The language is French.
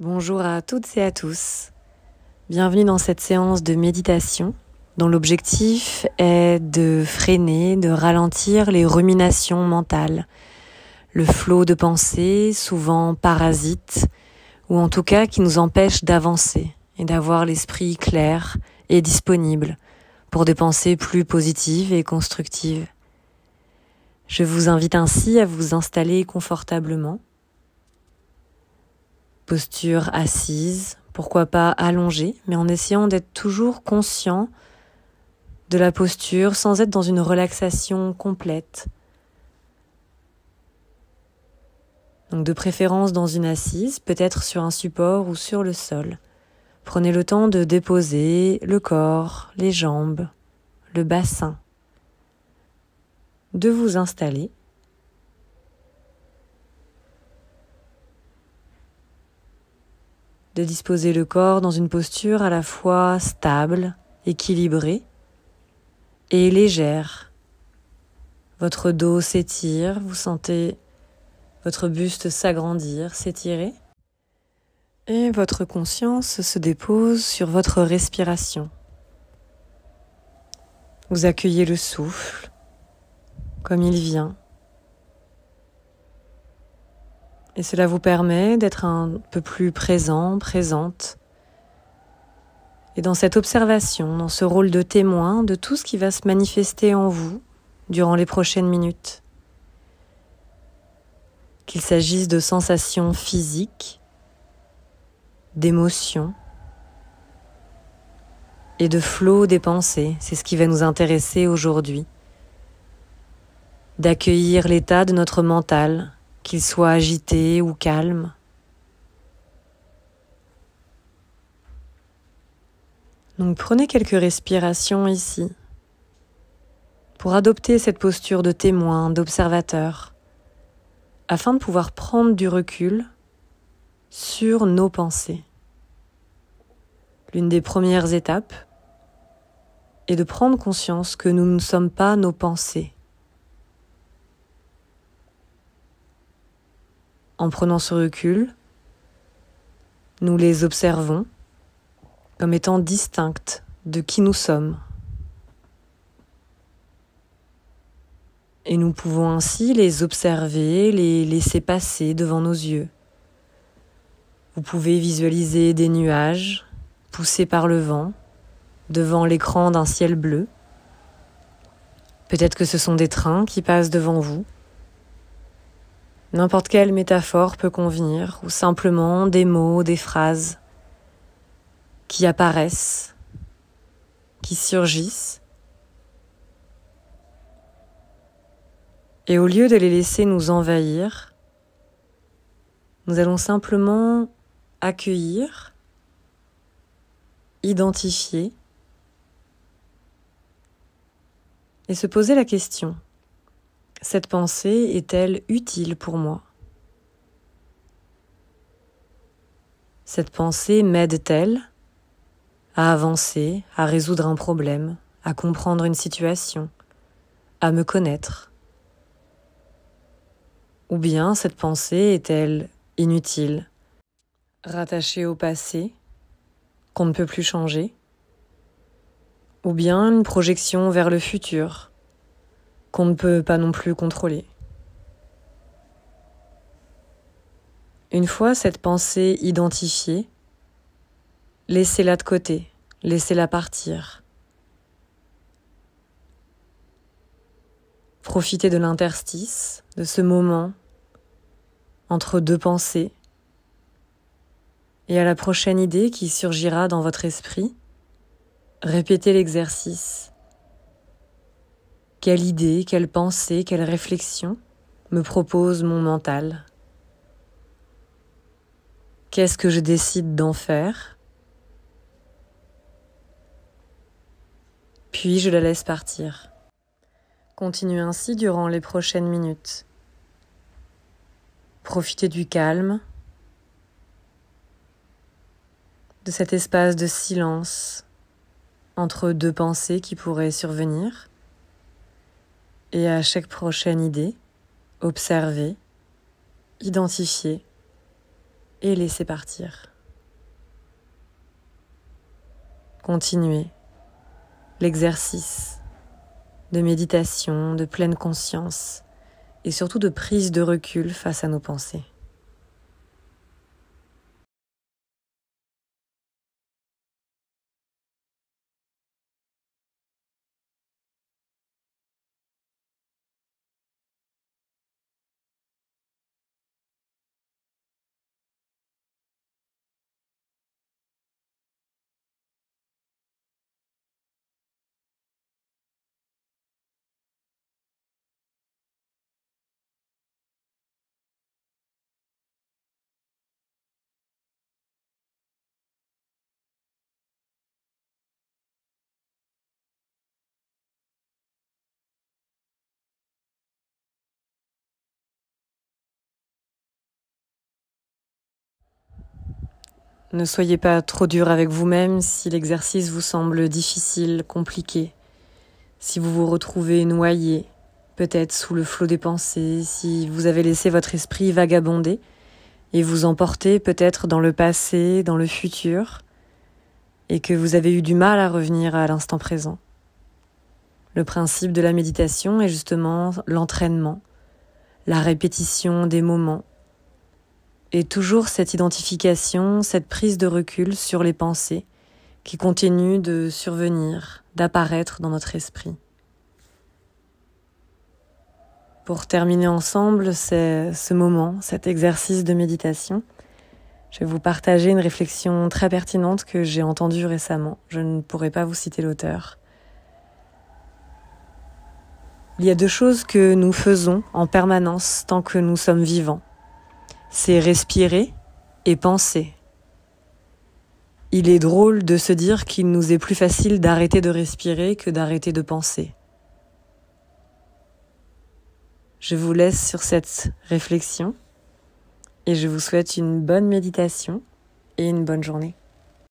Bonjour à toutes et à tous. Bienvenue dans cette séance de méditation dont l'objectif est de freiner, de ralentir les ruminations mentales, le flot de pensées souvent parasites ou en tout cas qui nous empêchent d'avancer et d'avoir l'esprit clair et disponible pour des pensées plus positives et constructives. Je vous invite ainsi à vous installer confortablement. Posture assise, pourquoi pas allongée, mais en essayant d'être toujours conscient de la posture sans être dans une relaxation complète. Donc de préférence dans une assise, peut-être sur un support ou sur le sol. Prenez le temps de déposer le corps, les jambes, le bassin, de vous installer. De disposer le corps dans une posture à la fois stable, équilibrée et légère. Votre dos s'étire, vous sentez votre buste s'agrandir, s'étirer et votre conscience se dépose sur votre respiration. Vous accueillez le souffle comme il vient. Et cela vous permet d'être un peu plus présent, présente. Et dans cette observation, dans ce rôle de témoin de tout ce qui va se manifester en vous durant les prochaines minutes. Qu'il s'agisse de sensations physiques, d'émotions et de flot des pensées. C'est ce qui va nous intéresser aujourd'hui. D'accueillir l'état de notre mental, qu'il soit agité ou calme. Donc prenez quelques respirations ici pour adopter cette posture de témoin, d'observateur, afin de pouvoir prendre du recul sur nos pensées. L'une des premières étapes est de prendre conscience que nous ne sommes pas nos pensées. En prenant ce recul, nous les observons comme étant distinctes de qui nous sommes. Et nous pouvons ainsi les observer, les laisser passer devant nos yeux. Vous pouvez visualiser des nuages poussés par le vent devant l'écran d'un ciel bleu. Peut-être que ce sont des trains qui passent devant vous. N'importe quelle métaphore peut convenir, ou simplement des mots, des phrases qui apparaissent, qui surgissent. Et au lieu de les laisser nous envahir, nous allons simplement accueillir, identifier et se poser la question. Cette pensée est-elle utile pour moi? Cette pensée m'aide-t-elle à avancer, à résoudre un problème, à comprendre une situation, à me connaître? Ou bien cette pensée est-elle inutile, rattachée au passé, qu'on ne peut plus changer? Ou bien une projection vers le futur, qu'on ne peut pas non plus contrôler. Une fois cette pensée identifiée, laissez-la de côté, laissez-la partir. Profitez de l'interstice, de ce moment entre deux pensées, et à la prochaine idée qui surgira dans votre esprit, répétez l'exercice. Quelle idée, quelle pensée, quelle réflexion me propose mon mental? Qu'est-ce que je décide d'en faire? Puis je la laisse partir. Continuez ainsi durant les prochaines minutes. Profitez du calme, de cet espace de silence entre deux pensées qui pourraient survenir. Et à chaque prochaine idée, observez, identifiez et laissez partir. continuez l'exercice de méditation, de pleine conscience et surtout de prise de recul face à nos pensées. Ne soyez pas trop dur avec vous-même si l'exercice vous semble difficile, compliqué, si vous vous retrouvez noyé, peut-être sous le flot des pensées, si vous avez laissé votre esprit vagabonder et vous emporter peut-être dans le passé, dans le futur, et que vous avez eu du mal à revenir à l'instant présent. Le principe de la méditation est justement l'entraînement, la répétition des moments, et toujours cette identification, cette prise de recul sur les pensées qui continuent de survenir, d'apparaître dans notre esprit. Pour terminer ensemble ce moment, cet exercice de méditation, je vais vous partager une réflexion très pertinente que j'ai entendue récemment. Je ne pourrai pas vous citer l'auteur. Il y a deux choses que nous faisons en permanence tant que nous sommes vivants. C'est respirer et penser. Il est drôle de se dire qu'il nous est plus facile d'arrêter de respirer que d'arrêter de penser. Je vous laisse sur cette réflexion et je vous souhaite une bonne méditation et une bonne journée.